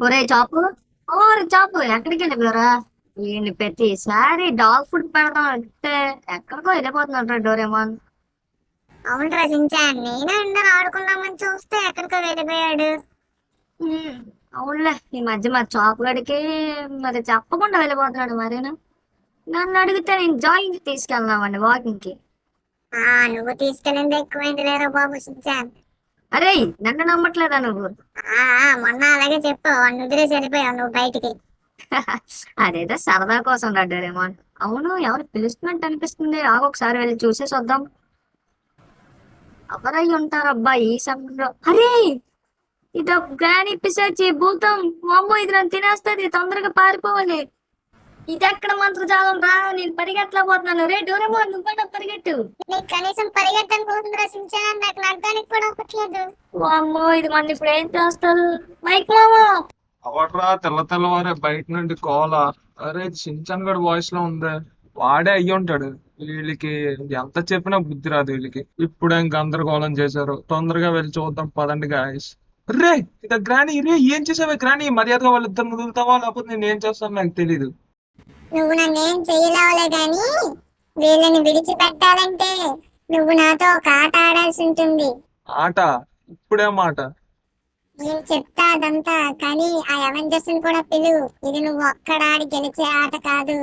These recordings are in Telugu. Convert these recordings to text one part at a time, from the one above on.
ఒరే చాపు, ఓరే చాపు, ఎక్కడికి వెళ్ళిపోయారా? వీడిని ప్రతిసారి డాగ్ ఫుడ్ పెడదాం అంటే ఎక్కడికో వెళ్ళిపోతున్నాడు డోరేమాన్. అవునరా సించాన్, నేను అందరూ ఆడుకుందామని చూస్తే ఎక్కడికో వెళ్ళిపోయాడు. ఉమ్, అవునులే, ఈ మధ్య మరి చాపు గడికి మరి చెప్పకుండా వెళ్ళిపోతున్నాడు మరేనా. నన్ను అడిగితే నేను జాగింగ్ తీసుకెళ్దామండి వాకింగ్ కి. నువ్వు తీసుకెళ్ళింది ఎక్కువైంది లేరా బాబు సించాన్. అరే, నన్ను నమ్మట్లేదా నువ్వు? మొన్న అలాగే చెప్పావు, వాడిని వదిలేసి వెళ్ళిపోయావు నువ్వు బయటికి. అదేదో సరదా కోసం రా డోరేమాన్. అవును, ఎవరు పిలుస్తున్నట్టు అనిపిస్తుంది, ఆగొకసారి వెళ్ళి చూసేసి వద్దాం. ఎవరై ఉంటారబ్బా ఈ సమయంలో? అరే, ఇది గ్రాని పిశాచి భూతం. అమ్మో, ఇది నన్ను తినేస్తుంది, తొందరగా పారిపోవాలి. ఇది ఎక్కడ మంత్రజాలం రా, నేను పరిగెట్టలేకపోతున్నాను. రే డోరేమోన్, నువ్వు కూడా పరిగెట్టు. నీకు కనీసం పరిగెట్టడానికి పోతుందిరా సించాన్, నాకు నడడానికి కూడా అవ్వట్లేదు. అమ్మో, ఇది మన ఇప్పుడు ఏం చేస్తారు? మైక్ మామా. అవట్రా తెల్ల తెల్లవారే బయట నుండి కోల. అరే షించాన్ గడ్ వాయిస్ లో ఉంది. వాడే అయ్యి ఉంటాడు. వీళ్ళకి ఎంత చెప్పినా బుద్ధి రాదు వీళ్ళకి. ఇప్పుడేం గందరగోళం చేశారు. తొందరగా వెళ్ళి చూద్దాం పదండి గాయస్. రే ఇక గ్రాని, రే ఏం చేసావే గ్రాని? మర్యాదగా వాళ్ళిద్దరు వదులుతావా లేకపోతే నేను ఏం చేస్తాను నాకు తెలీదు. నువ్వు నన్నేం చెయ్యలేవులే గాని, వీళ్ళని విడిచిపెట్టాలంటే నువ్వు నాతో ఒక ఆట ఆడాల్సి ఉంటుంది. ఆట? ఇప్పుడేం మాట? నేను చెప్తా అదంతా, కానీ ఆ అవెంజర్స్ కూడా పిలువు. ఇది నువ్వు ఒక్కడాడి గెలిచే ఆట కాదు.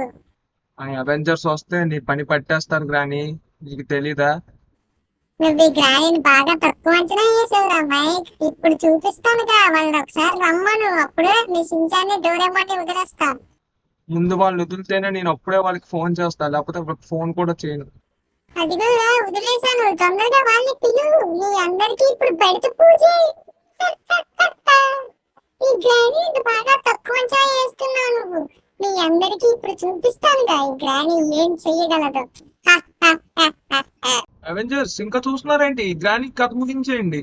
ఆ అవెంజర్స్ వస్తే నీ పని పట్టేస్తారు గ్రాని, నీకు తెలీదా? నువ్వు ఈ గ్రానీని బాగా తక్కువ అంచనా వేసావురా మైక్. ఇప్పుడు చూపిస్తానుగా, వాళ్ళని ఒకసారి రమ్మను. అప్పుడే నీ సించాన్ని డోరేమాన్ని వదిలేస్తా. ముందు వాళ్ళు వదిలితేనే నేను అప్పుడే వాళ్ళకి ఫోన్ చేస్తా, లేకపోతే వాళ్ళకి ఫోన్ కూడా చేయను. అదిగో వదిలేశాను, తొందరగా వాళ్ళని పిలువు. నీ అందరికీ ఇప్పుడు బయట పూజ. ఈ గ్రానీ బాగా తక్కువ అంచనా వేస్తున్నావు నువ్వు. మీ అందరికీ ఇప్పుడు చూపిస్తానుగా ఈ గ్రానీ ఏం చెయ్యగలదు. అవెంజర్స్ ఇంకా చూస్తున్నారేంటి? గ్రాని కథ ముగించేయండి.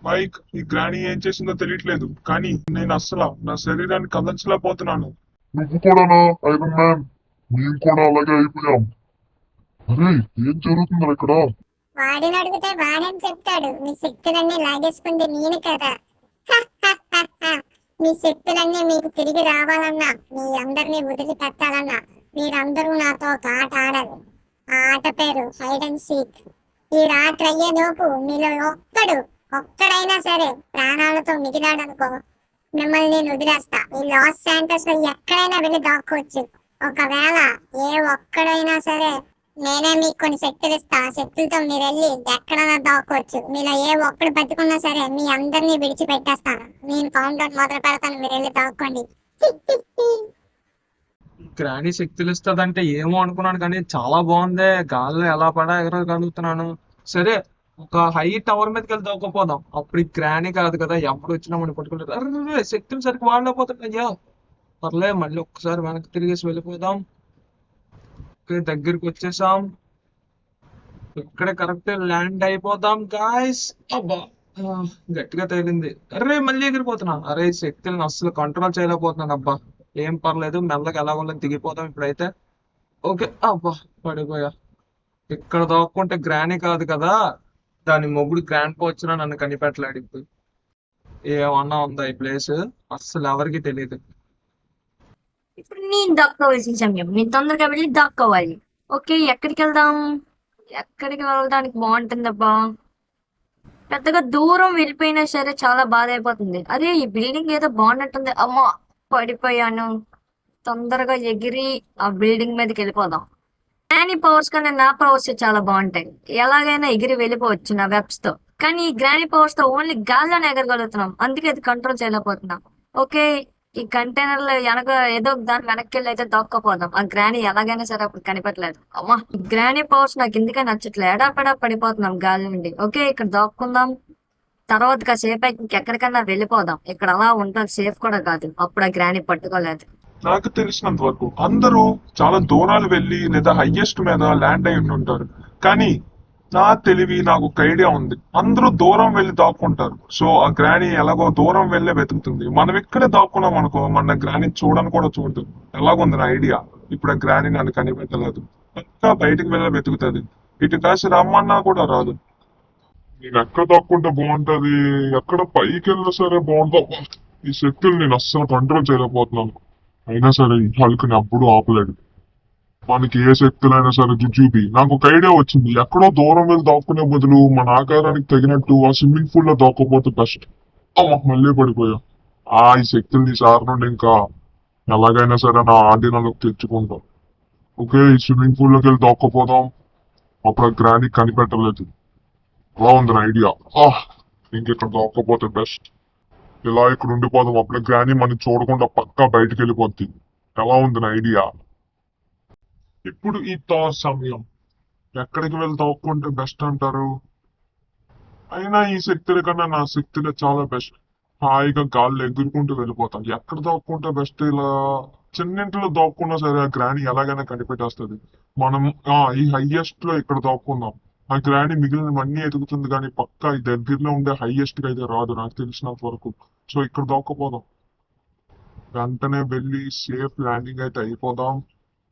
మైక్, ఈ గ్రాని ఏం చేసిందో తెలియట్లేదు, కానీ నేను అస్సలు నా శరీరాన్ని కదల్చలేకపోతున్నాను. నువ్వు కూడానా ఐరన్ మ్యాన్? మేము కూడా అలాగే అయిపోయాం. అరే, ఏం జరుగుతుందా ఇక్కడ? వాడిని అడిగితే వాడని చెప్తాడు. మీ శక్తులన్నీ లాగేసుకుంది నేను కదా. మీ శక్తులన్నీ మీకు తిరిగి రావాలన్నా, మీ అందరినీ వదిలిపెట్టాలన్నా మీరందరూ నాతో ఒక ఆట ఆడాలి. ఆ ఆట పేరు హైడ్ అండ్ సీక్. ఈ రాత్రి అయ్యేలోపు మీలో ఒక్కడైనా సరే ప్రాణాలతో మిగిలాడనుకో, మిమ్మల్ని నేను వదిలేస్తా. ఈ లాస్ శాంటోస్ లో ఎక్కడైనా వెళ్ళి దాక్కోవచ్చు. ఒకవేళ ఏ ఒక్కడైనా సరే నేనే మీకు కొన్ని శక్తులు ఇస్తా. ఆ శక్తులతో మీరు వెళ్ళి ఎక్కడైనా దాక్కోవచ్చు. మీలో ఏ ఒక్కడు బతుకున్నా సరే మీ అందరినీ విడిచిపెట్టేస్తాను. నేను కౌంట్ డౌన్ మొదలు పెడతాను, మీరు వెళ్ళి దాక్కోండి. గ్రాని శక్తులు ఇస్తుందంటే ఏమో అనుకున్నాను, కానీ చాలా బాగుంది. గాల్లో ఎలా పడా ఎగరగలుగుతున్నాను. సరే, ఒక హై టవర్ మీదకి వెళ్ళి దూకపోదాం. అప్పుడు ఈ గ్రాని కాదు కదా, ఎప్పుడు వచ్చినా మనం పట్టుకుంటారు. అరే శక్తులు సరిగ్గా వాడలేకపోతుంది. అయ్యా పర్లే, మళ్ళీ ఒక్కసారి వెనక్కి తిరిగేసి వెళ్ళిపోదాం. దగ్గరికి వచ్చేసాం. ఇక్కడే కరెక్ట్ ల్యాండ్ అయిపోదాం గాయస్. అబ్బా, గట్టిగా తగిలింది. అరే మళ్ళీ ఎగిరిపోతున్నా. అరే శక్తులను అస్సలు కంట్రోల్ చేయలేకపోతున్నాను. అబ్బా ఏం పర్లేదు, మెల్లగా ఎలా వాళ్ళని దిగిపోదాం ఇప్పుడైతే. ఓకే, అబ్బా పడిపోయా. ఇక్కడ దాక్కుంటే గ్రాని కాదు కదా, దాని మొగుడు గ్రాండ్ పా వచ్చినా నన్ను కనిపెట్టలేడు. ఇప్పుడు ఏమన్నా ఉందా ఈ ప్లేస్? అస్సలు ఎవరికి తెలియదు. ఇప్పుడు నేను దాక్కోవాల్సిన సమయం, నేను తొందరగా వెళ్ళి దాక్కోవాలి. ఓకే, ఎక్కడికి వెళ్దాం? ఎక్కడికి వెళ్ళడానికి బాగుంటుందబ్బా? పెద్దగా దూరం వెళ్ళిపోయినా సరే చాలా బాధ అయిపోతుంది. అరే, ఈ బిల్డింగ్ ఏదో బాగున్నట్టుంది. అమ్మా, పడిపోయాను. తొందరగా ఎగిరి ఆ బిల్డింగ్ మీదకి వెళ్ళిపోదాం. గ్రానీ పవర్స్ కన్నా నా పవర్స్ చాలా బాగుంటాయి. ఎలాగైనా ఎగిరి వెళ్ళిపోవచ్చు నా వెబ్స్ తో. కానీ ఈ గ్రానీ పవర్స్ తో ఓన్లీ గాల్లోనే ఎగరగలుగుతున్నాం, అందుకే అది కంట్రోల్ చేయలేకపోతున్నాం. ఓకే, ఈ కంటైనర్ లో వెనక ఏదో దాని వెనక్కి వెళ్ళి అయితే దొక్కపోదాం. ఆ గ్రానీ ఎలాగైనా సరే అప్పుడు కనిపెట్టలేదు. అమ్మా, ఈ గ్రానీ పవర్స్ నాకు ఎందుకే నచ్చట్లేదు. ఎడాపెడా పడిపోతున్నాం గాలి నుండి. ఓకే, ఇక్కడ దొక్కుందాం. తర్వాత కాసేపు ఇంకెక్కడికన్నా వెళ్ళిపోదాం. ఇక్కడ అలా ఉంటాం సేఫ్ కూడా కాదు, అప్పుడు ఆ గ్రానీ పట్టుకోలేదు. నాకు తెలిసినంత వరకు అందరూ చాలా దూరాలు వెళ్ళి లేదా హైయెస్ట్ మీద ల్యాండ్ అయి ఉంటారు. కానీ నా తెలివి నాకు ఒక ఐడియా ఉంది. అందరూ దూరం వెళ్ళి దాక్కుంటారు. సో ఆ గ్రాని ఎలాగో దూరం వెళ్ళే వెతుకుతుంది. మనం ఇక్కడే దాక్కున్నాం అనుకో, మన గ్రాని చూడని కూడా చూడదు. ఎలాగుంది నా ఐడియా? ఇప్పుడు ఆ గ్రాని నన్ను కనిపెట్టలేదు, ఇంకా బయటికి వెళ్ళి వెతుకుతుంది. ఇటు కాసి రమ్మన్నా కూడా రాదు. నేను ఎక్కడ దాక్కుంటే బాగుంటది? ఎక్కడ పైకి వెళ్ళినా సరే బాగుంటా. ఈ శక్తులు నేను అస్సలు కంట్రోల్ చేయలేకపోతున్నాను. అయినా సరే ఈ హల్క్ ని అప్పుడు ఆపలేడు. మనకి ఏ శక్తులైనా సరే చూపి. నాకు ఒక ఐడియా వచ్చింది. ఎక్కడో దూరం వెళ్ళి దాక్కునే బదులు మన ఆకారానికి తగినట్టు ఆ స్విమ్మింగ్ పూల్ లో దాక్కపోతే బెస్ట్. మళ్ళీ పడిపోయా. ఈ శక్తుల్ని ఈసారి నుండి ఇంకా ఎలాగైనా సరే నా ఆధీనంలోకి తెచ్చుకుంటాం. ఓకే, ఈ స్విమ్మింగ్ పూల్ లోకి వెళ్ళి దాక్కపోదాం. అప్పుడు ఆ గ్రాని కనిపెట్టలేదు. అలా ఉంది నా ఐడియా. ఇంకెక్కడ దాక్కపోతే బెస్ట్. ఇలా ఇక్కడ ఉండిపోదాం. అప్పుడే గ్రాని మనం చూడకుండా పక్కా బయటకు వెళ్ళిపోద్ది. ఎలా ఉంది నా ఐడియా? ఇప్పుడు ఈ సమయం ఎక్కడికి వెళ్ళి దాక్కుంటే బెస్ట్ అంటారు? అయినా ఈ శక్తుల కన్నా నా శక్తులే చాలా బెస్ట్. హాయిగా గాల్లో ఎగురుకుంటూ వెళ్ళిపోతాం. ఎక్కడ దాక్కుంటే బెస్ట్? ఇలా చిన్నింటిలో దాక్కున్నా సరే ఆ గ్రాని ఎలాగైనా కనిపెట్టేస్తుంది. మనం ఈ హైయెస్ట్ లో ఇక్కడ దాక్కుందాం. ఆ గ్రాని మిగిలినవన్నీ ఎదుగుతుంది కానీ పక్కా ఈ దగ్గరలో ఉండే హైయెస్ట్ కి అయితే రాదు నాకు తెలిసినంత వరకు. సో ఇక్కడ దాక్కపోదాం. వెంటనే వెళ్ళి సేఫ్ ల్యాండింగ్ అయితే అయిపోదాం.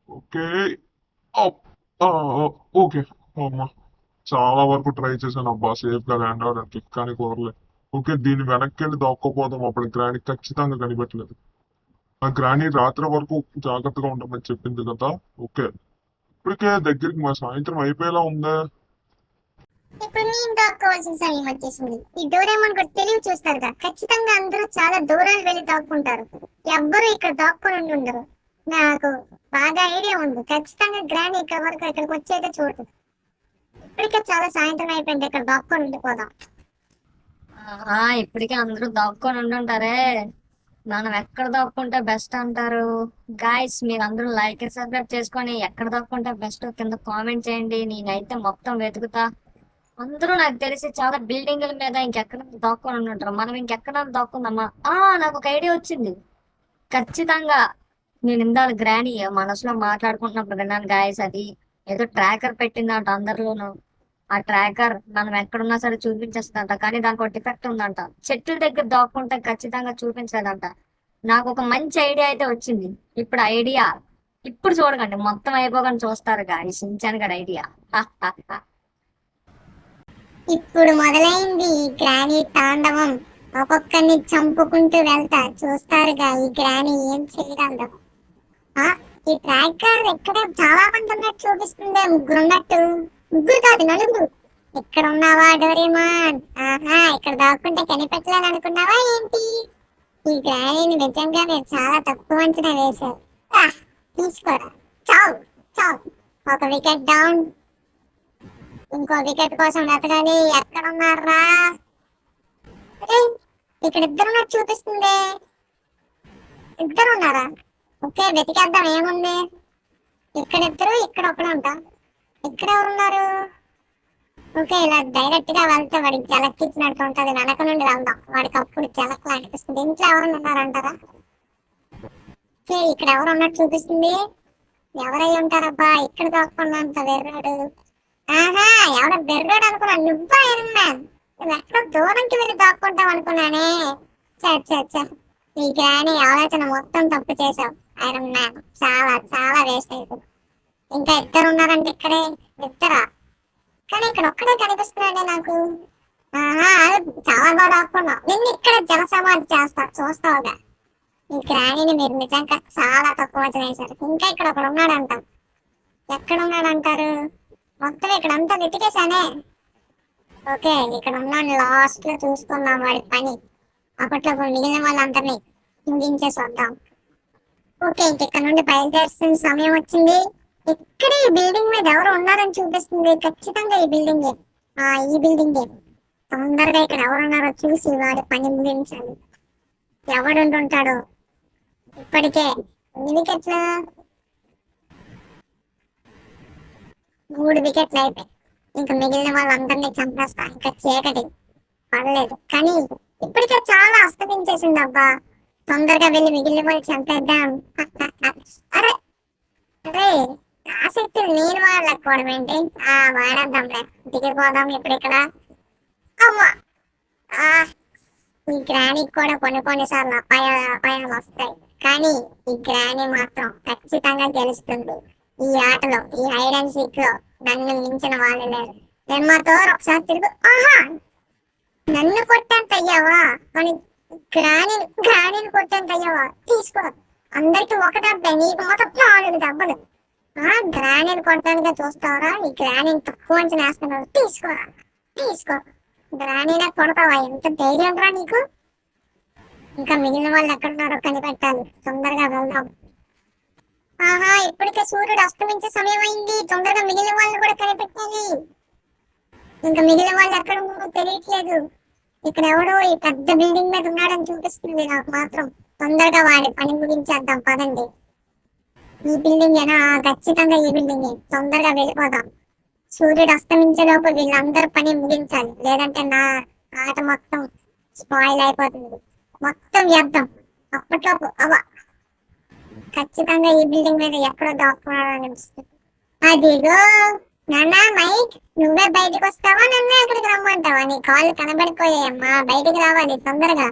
ఓకే. ఓకే. అమ్మా, చాలా వరకు ట్రై చేశాను అబ్బా సేఫ్ గా ల్యాండ్ అవడానికి, కానీ కుదరలేదు. ఓకే, దీన్ని వెనక్కి వెళ్ళి దాక్కోపోదాం. అప్పుడు గ్రాని ఖచ్చితంగా కనిపెట్టలేదు. ఆ గ్రాని రాత్రి వరకు జాగ్రత్తగా ఉండమని చెప్పింది కదా. ఓకే, ఇప్పటికే దగ్గరికి మా సాయంత్రం అయిపోయేలా ఉందా? ఇప్పుడు నేను దాక్కోవాల్సిన సమయం వచ్చేసింది. ఈ డోరేమోన్ కూడా తెలివి చూస్తారు కదా, ఖచ్చితంగా అందరూ చాలా దూరాలు వెళ్ళి దాక్కుంటారు. ఎవ్వరు ఇక్కడ దాక్కొని ఉండరు. నాకు బాగా ఐడియా ఉంది. ఖచ్చితంగా గ్రాని ఇక్కడ వరకు ఇక్కడికి వచ్చి అయితే చూడదు. ఇప్పటికే చాలా సాయంత్రం అయిపోయింది. ఇక్కడ దాక్కొని ఉండిపోదాం. ఇప్పటికే అందరూ దాక్కొని ఉండుంటారే. మనం ఎక్కడ దాక్కుంటే బెస్ట్ అంటారు? గాయస్, మీరు అందరూ లైక్ సబ్స్క్రైబ్ చేసుకొని ఎక్కడ దాక్కుంటే బెస్ట్ కింద కామెంట్ చేయండి. నేనైతే మొత్తం వెతుకుతా. అందరూ నాకు తెలిసి చాలా బిల్డింగుల మీద ఇంకెక్కడ దాక్కొని ఉంటారు. మనం ఇంకెక్కడ దాక్కుందామా? నాకు ఒక ఐడియా వచ్చింది. ఖచ్చితంగా నేను ఇందాక గ్రాని మనసులో మాట్లాడుకుంటున్నప్పుడు విన్నాను గాయస్. అది ఏదో ట్రాకర్ పెట్టిందంట అందరిలోనూ. ఆ ట్రాకర్ మనం ఎక్కడున్నా సరే చూపించేస్తుందంట. కానీ దానికి ఒక డిఫెక్ట్ ఉందంట. చెట్ల దగ్గర దాక్కుంటే ఖచ్చితంగా చూపించలేదంట. నాకు ఒక మంచి ఐడియా అయితే వచ్చింది. ఇప్పుడు చూడకండి, మొత్తం అయిపోగానే చూస్తారు గాయస్. సించాన్ గడ ఐడియా. ఇప్పుడు మొదలైంది ఈ గ్రాని తాండవం. ఒక్కొక్కరిని చంపుకుంటూ వెళ్తా. చూస్తారుగా ఈ గ్రాని ఏం చేయగలదు. ఈ ట్రాకర్ ఎక్కడ చాలా మంది ఉన్నట్టు చూపిస్తుంది. ముగ్గురు ఉన్నట్టు. ముగ్గురు కాదు, నలుగురు. ఇక్కడ ఉన్నావా డోరేమాన్? ఇక్కడ దాక్కుంటే కనిపెట్టలేని అనుకున్నావా ఏంటి? ఈ గ్రానీని నిజంగా మీరు చాలా తక్కువ అంచనా వేశారు. తీసుకోరా. చావు చావు. ఒక వికెట్ డౌన్. ఇంకో వికెట్ కోసం వెతకాలి. ఎక్కడ ఉన్నారా? ఇక్కడ ఇద్దరు ఉన్నట్టు చూపిస్తుంది. ఇద్దరు ఉన్నారా? ఓకే, వెతికేద్దాం. ఏముంది? ఇక్కడ ఇద్దరు, ఇక్కడ ఒకడు ఉంటా. ఇక్కడ ఎవరున్నారు? ఓకే, ఇలా డైరెక్ట్ గా వెళ్తే వాడికి జలక్కిచ్చినట్టు ఉంటది. వెనక నుండి వెళ్దాం. వాడికి అప్పుడు జలక్లా అనిపిస్తుంది. ఇంట్లో ఎవరు ఉన్నారంటారా? ఓకే, ఇక్కడ ఎవరు ఉన్నట్టు చూపిస్తుంది. ఎవరై ఉంటారబ్బా? ఇక్కడ దాక్కుండా అంత వెర్రాడు. ఎవడ బెర్రాడు అనుకున్నా. నువ్వా ఐరన్ మ్యాన్? నువ్వు ఎక్కడో దూరంకి వెళ్ళి దాక్కుంటావు అనుకున్నానే. ఈ గ్రాని ఆలోచన మొత్తం తప్పు చేసావు ఐరన్ మ్యాన్. చాలా చాలా వేస్ట్ అయిపోయింది. ఇంకా ఇద్దరు ఉన్నారంటే ఇక్కడే. ఇద్దరా? కానీ ఇక్కడ ఒక్కడే కనిపిస్తున్నాడే నాకు. చాలా బాగా దాక్కున్నావు. నిన్ను ఇక్కడ జనసమాధి చేస్తా, చూస్తావుగా. ఈ గ్రానీని మీరు నిజంగా చాలా తక్కువ చేశారు. ఇంకా ఇక్కడ ఒకడు ఉన్నాడంట. ఎక్కడ ఉన్నాడంటారు? మొత్తం ఇక్కడంతా వెతికేశానే. ఓకే, ఇక్కడ ఉన్నాడు. లాస్ట్ లో చూసుకుందాం వాడి పని. అప్పట్లో మిగిలిన వాళ్ళందరినీ ముగించేసి వద్దాం. ఓకే, ఇక్కడ నుండి బయలుదేరాల్సిన సమయం వచ్చింది. ఇక్కడ ఈ బిల్డింగ్ మీద ఎవరు ఉన్నారని చూపిస్తుంది. ఖచ్చితంగా ఈ బిల్డింగే. ఈ బిల్డింగే. తొందరగా ఇక్కడ ఎవరున్నారో చూసి వాడి పని ముగించాలి. ఎవడుంటుంటాడో. ఇప్పటికే వికెట్లు 3 వికెట్లు అయిపోయి. ఇంకా మిగిలిన వాళ్ళందరినీ చంపేస్తా. ఇంకా చీకటి పడలేదు. కానీ ఇప్పటికే చాలా అస్తమించేసింది అబ్బా. తొందరగా వెళ్ళి మిగిలిన వాళ్ళు చంపేద్దాం. అరే అరే, ఆసక్తులు నేను వాడలేకపోవడం ఏంటి? వాడేద్దాంలే. దిగిపోదాం ఇప్పుడు ఇక్కడ. అమ్మా, ఈ గ్రానీకి కూడా కొన్నిసార్లు అపాయాలు వస్తాయి. కానీ ఈ గ్రానీ మాత్రం ఖచ్చితంగా గెలుస్తుంది ఈ ఆటలో. ఈ హైడ్ అండ్ సీక్ లో నన్ను మించిన వాళ్ళు లేరు. నిర్మాతో ఒకసారి తిరుగు. నన్ను కొట్టేంత అయ్యావా? గ్రానీని కొట్టాను అయ్యవా, తీసుకో. అందరికి ఒక దెబ్బ, నీకు మొత్తం 4 దెబ్బలు. గ్రానీని కొట్టడానికే చూస్తావరా? ఈ గ్రానీని తక్కువ అంచనా వేస్తున్నావు. తీసుకోరా, తీసుకో. గ్రానీనే కొడతావా? ఎంత ధైర్యం రా నీకు? ఇంకా మిగిలిన వాళ్ళు ఎక్కడున్నారో కనిపెట్టాలి. తొందరగా వెళ్దాం. ఇప్పటికే సూర్యుడు అస్తమించే సమయం అయింది. తొందరగా మిగిలిన వాళ్ళు కూడా కనిపెట్టాలి. ఇంకా మిగిలిన వాళ్ళు ఎక్కడ ఉన్నారో తెలియట్లేదు. ఇక్కడ ఎవడో ఈ పెద్ద బిల్డింగ్ మీద ఉన్నాడని చూపిస్తుంది నాకు మాత్రం. తొందరగా వాడి పని ముగించేద్దాం పదండి. ఈ బిల్డింగ్ ఏనా? ఖచ్చితంగా ఈ బిల్డింగ్. తొందరగా వెళ్ళిపోదాం. సూర్యుడు అస్తమించే లోపు వీళ్ళందరూ పని ముగించాలి, లేదంటే నా ఆట మొత్తం స్పాయిల్ అయిపోతుంది. మొత్తం వ్యర్థం. అప్పట్లోపు ఖచ్చితంగా ఈ బిల్డింగ్ మీద ఎక్కడో దాక్కున్నాడని అనిపిస్తుంది. అదిగో నాన్న మైక్, నువ్వే బయటకు వస్తావా? నన్ను అక్కడికి రమ్మంటావా? నీ కాళ్ళు కనబడిపోయాయమ్మా, బయటికి రావాలి తొందరగా.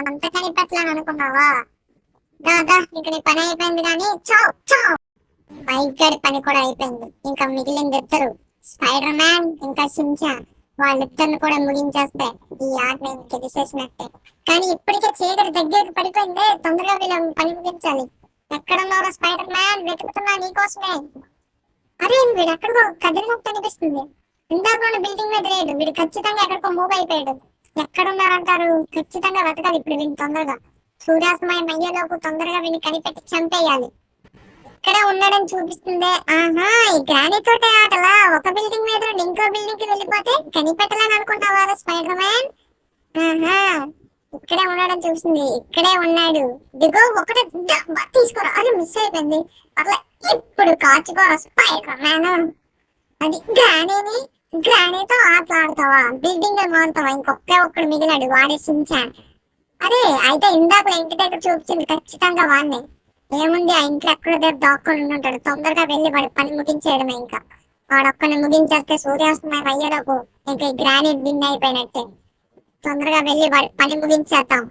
అంత కనిపెట్టలేని అనుకున్నావా? దాదా ఇక నీ పని అయిపోయింది కానీ చావ్ చావ్. మైక్ గడి పని కూడా అయిపోయింది. ఇంకా మిగిలింది ఇద్దరు, స్పైడర్ మ్యాన్ ఇంకా షిన్చాన్. వాళ్ళిద్దరిని కూడా ముగించేస్తే ఈ ఆట నేను గెలిచేసినట్టే. కానీ ఇప్పటికే చీకటి దగ్గరికి పడిపోయింది. తొందరగా వీళ్ళ పని ముగించాలి. ఎక్కడున్నారో స్పైడర్ మ్యాన్, వెతుకుతున్నా నీకోసమే. అరే వీడు ఎక్కడికో కదిలినట్టు అనిపిస్తుంది. ఇందాక బిల్డింగ్ మీద లేడు. వీడు ఖచ్చితంగా ఎక్కడికో మూవ్ అయిపోయాడు. ఎక్కడున్నారంటారు? ఖచ్చితంగా వెతకాలి ఇప్పుడు వీడిని తొందరగా. సూర్యాస్తమయం అయ్యేలోపు తొందరగా వీడిని కనిపెట్టి చంపేయాలి. ఇక్కడే ఉన్నాడని చూపిస్తుంది. ఈ గ్రానీ తోటే ఆటలా? ఒక బిల్డింగ్ మీద ఇంకో బిల్డింగ్ కి వెళ్ళిపోతే కనిపెట్టలేని అనుకుంటావా స్పైడర్ మ్యాన్? ఇక్కడే ఉన్నాడని చూస్తుంది. ఇక్కడే ఉన్నాడు. దిగో ఒకటే తీసుకోరా. అది మిస్ అయిపోయింది. అట్లా ఇప్పుడు కాచుకోరా స్పైడర్ మ్యాన్. అది గ్రానీతో ఆటలాడతావా? బిల్డింగ్ మారుతావా? ఇంకొకే ఒక్కడు మిగిలాడు, వాడే షిన్చాన్. అరే అయితే ఇందాక ఇంటి దగ్గర చూపించింది ఖచ్చితంగా వాడిని. ఏముంది, ఆ ఇంట్లో ఎక్కడో దగ్గర దాక్కొని ఉంటాడు. తొందరగా వెళ్ళి వాడి పని ముగించేయడమే. ఇంకా వాడొక్కడిని ముగించేస్తే సూర్యాస్తమయం అయ్యేలోపు ఇంకా ఈ గ్రానీ విన్ అయిపోయినట్టే. తొందరగా వెళ్ళి వాడి పని ముగించేద్దాం.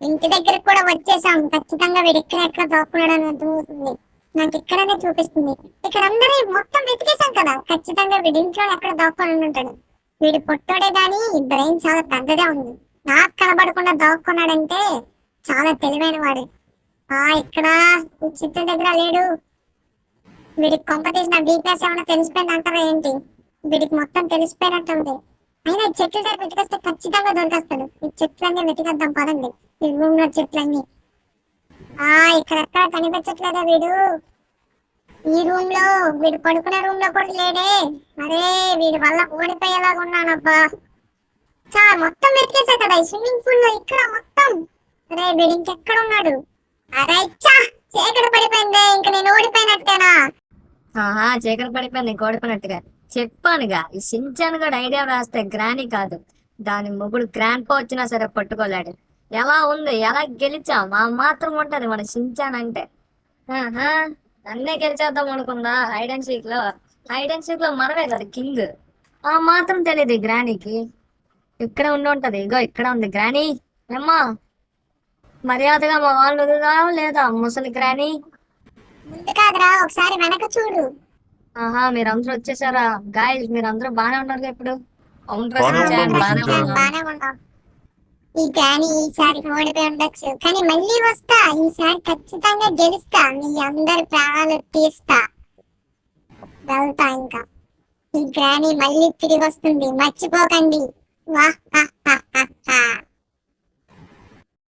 ఇంటి దగ్గరకు కూడా వచ్చేసాం. ఖచ్చితంగా వీడు ఎక్కడ దాక్కున్నాడని అర్థమవుతుంది. నాకు ఇక్కడనే చూపిస్తుంది. ఇక్కడ అందరూ మొత్తం వెతికేసాం కదా. ఖచ్చితంగా వీడి ఇంట్లో ఎక్కడ దాక్కొని ఉంటాడు. వీడి పొట్టోడే గాని బ్రెయిన్ చాలా పెద్దగా ఉంది. నాకు కనబడకుండా దాక్కున్నాడంటే చాలా తెలివైన వాడు. ఇక్కడ ఈ చెట్టు దగ్గర లేడు. వీడికి కొంప తీసిన వీక్నెస్ ఏమైనా తెలిసిపోయింది అంటారా ఏంటి? వీడికి మొత్తం తెలిసిపోయినట్టుంది. అయినా చెట్ల దగ్గర వెతికేస్తే ఖచ్చితంగా దొరికేస్తాడు. ఈ చెట్లన్నీ వెతికేద్దాం పదండి. ఈ రూమ్ లో చెట్లన్నీ. ఇక్కడెక్కడ కనిపించట్లేదా వీడు? ఈ రూమ్ లో, వీడు పడుకునే రూమ్ లో కూడా లేడే. అరే వీడి వల్ల ఓడిపోయేలాగా ఉన్నానబ్బా. మొత్తం వెతికేసా కదా ఈ స్విమ్మింగ్ పూల్ లో. ఇక్కడ మొత్తం. అరే వీడు ఇంకెక్కడ ఉన్నాడు? అరే చీకటి పడిపోయింది. ఇంక నేను ఓడిపోయినట్టేనా? చీకటి పడిపోయింది, ఇంక ఓడిపోయినట్టుగా. చెప్పానుగా, ఈ షిన్చాన్ కూడా ఐడియా రాస్తే గ్రానీ కాదు, దాని మొగుడు గ్రాండ్ పా వచ్చినా సరే పట్టుకోలేడు. ఎలా ఉంది, ఎలా గెలిచాం? ఆ మాత్రం ఉంటది మన షిన్చాన్ అంటే. నన్నే గెలిచేద్దాం అనుకుందా హైడ్ అండ్ సీక్ లో? హైడ్ అండ్ సీక్ లో మనమే కదా కింగ్. ఆ మాత్రం తెలియదు గ్రానీకి. ఇక్కడ ఉంటది. ఇగో ఇక్కడ ఉంది గ్రానీ. ఏమ్మా మర్యాదగా మా వాళ్ళు లేదా ముసలి గ్రానీ? ముందు కాదురా, ఒకసారి వెనక చూడు. మీరందరూ వచ్చేసారా? గాయస్ మీరందరూ బానే ఉన్నారు ఇప్పుడు? బానే ఉన్నాం. ఈ గ్రానీ ఈసారి ఓడిపోయి ఉండొచ్చు, కానీ మళ్ళీ వస్తా. ఈసారి ఖచ్చితంగా గెలుస్తా. మీ అందరి ప్రాణాలు తీస్తా. వెళ్తా ఇంకా. ఈ గ్రానీ మళ్ళీ తిరిగి వస్తుంది, మర్చిపోకండి. వా